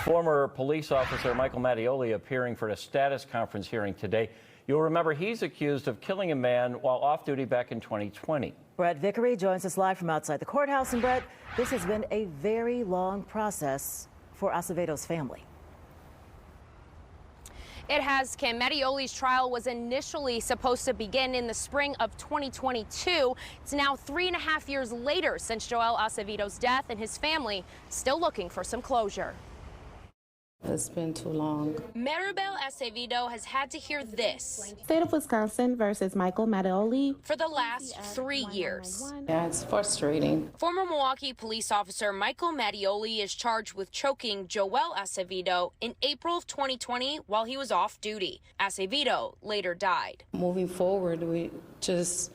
Former police officer Michael Mattioli appearing for a status conference hearing today. You'll remember he's accused of killing a man while off duty back in 2020. Brett Vickery joins us live from outside the courthouse. And Brett, this has been a very long process for Acevedo's family. It has, Kim. Mattioli's trial was initially supposed to begin in the spring of 2022. It's now 3.5 years later since Joel Acevedo's death, and his family still looking for some closure. It's been too long. Maribel Acevedo has had to hear this. State of Wisconsin versus Michael Mattioli. For the last 3 years. Yeah, it's frustrating. Former Milwaukee police officer Michael Mattioli is charged with choking Joel Acevedo in April of 2020 while he was off duty. Acevedo later died. Moving forward, we just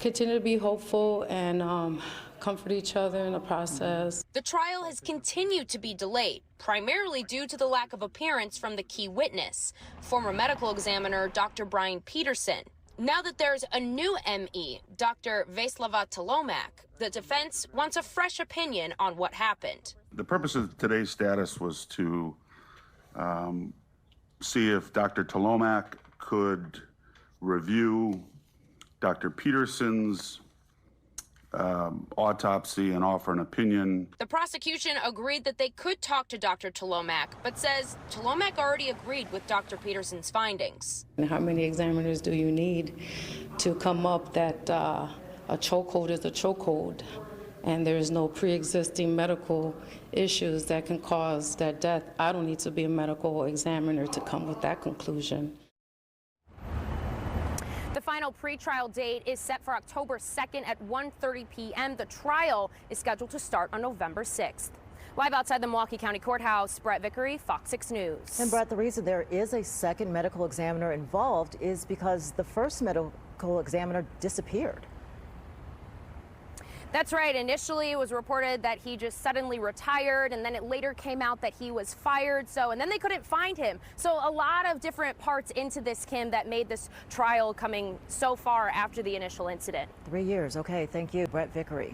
continue to be hopeful and comfort each other in the process. The trial has continued to be delayed, primarily due to the lack of appearance from the key witness, former medical examiner Dr. Brian Peterson. Now that there's a new ME, Dr. Veslava Tolomak, the defense wants a fresh opinion on what happened. The purpose of today's status was to see if Dr. Tolomak could review Dr. Peterson's autopsy and offer an opinion. The prosecution agreed that they could talk to Dr. Tolomak, but says Tolomak already agreed with Dr. Peterson's findings. And how many examiners do you need to come up that a chokehold is a chokehold, and there is no pre-existing medical issues that can cause that death? I don't need to be a medical examiner to come with that conclusion. The final pretrial date is set for October 2nd at 1:30 p.m. The trial is scheduled to start on November 6th. Live outside the Milwaukee County Courthouse, Brett Vickery, FOX 6 News. And Brett, the reason there is a second medical examiner involved is because the first medical examiner disappeared. That's right. Initially, it was reported that he just suddenly retired, and then it later came out that he was fired. And then they couldn't find him. So a lot of different parts into this, Kim, that made this trial coming so far after the initial incident. 3 years. Okay, thank you, Brett Vickery.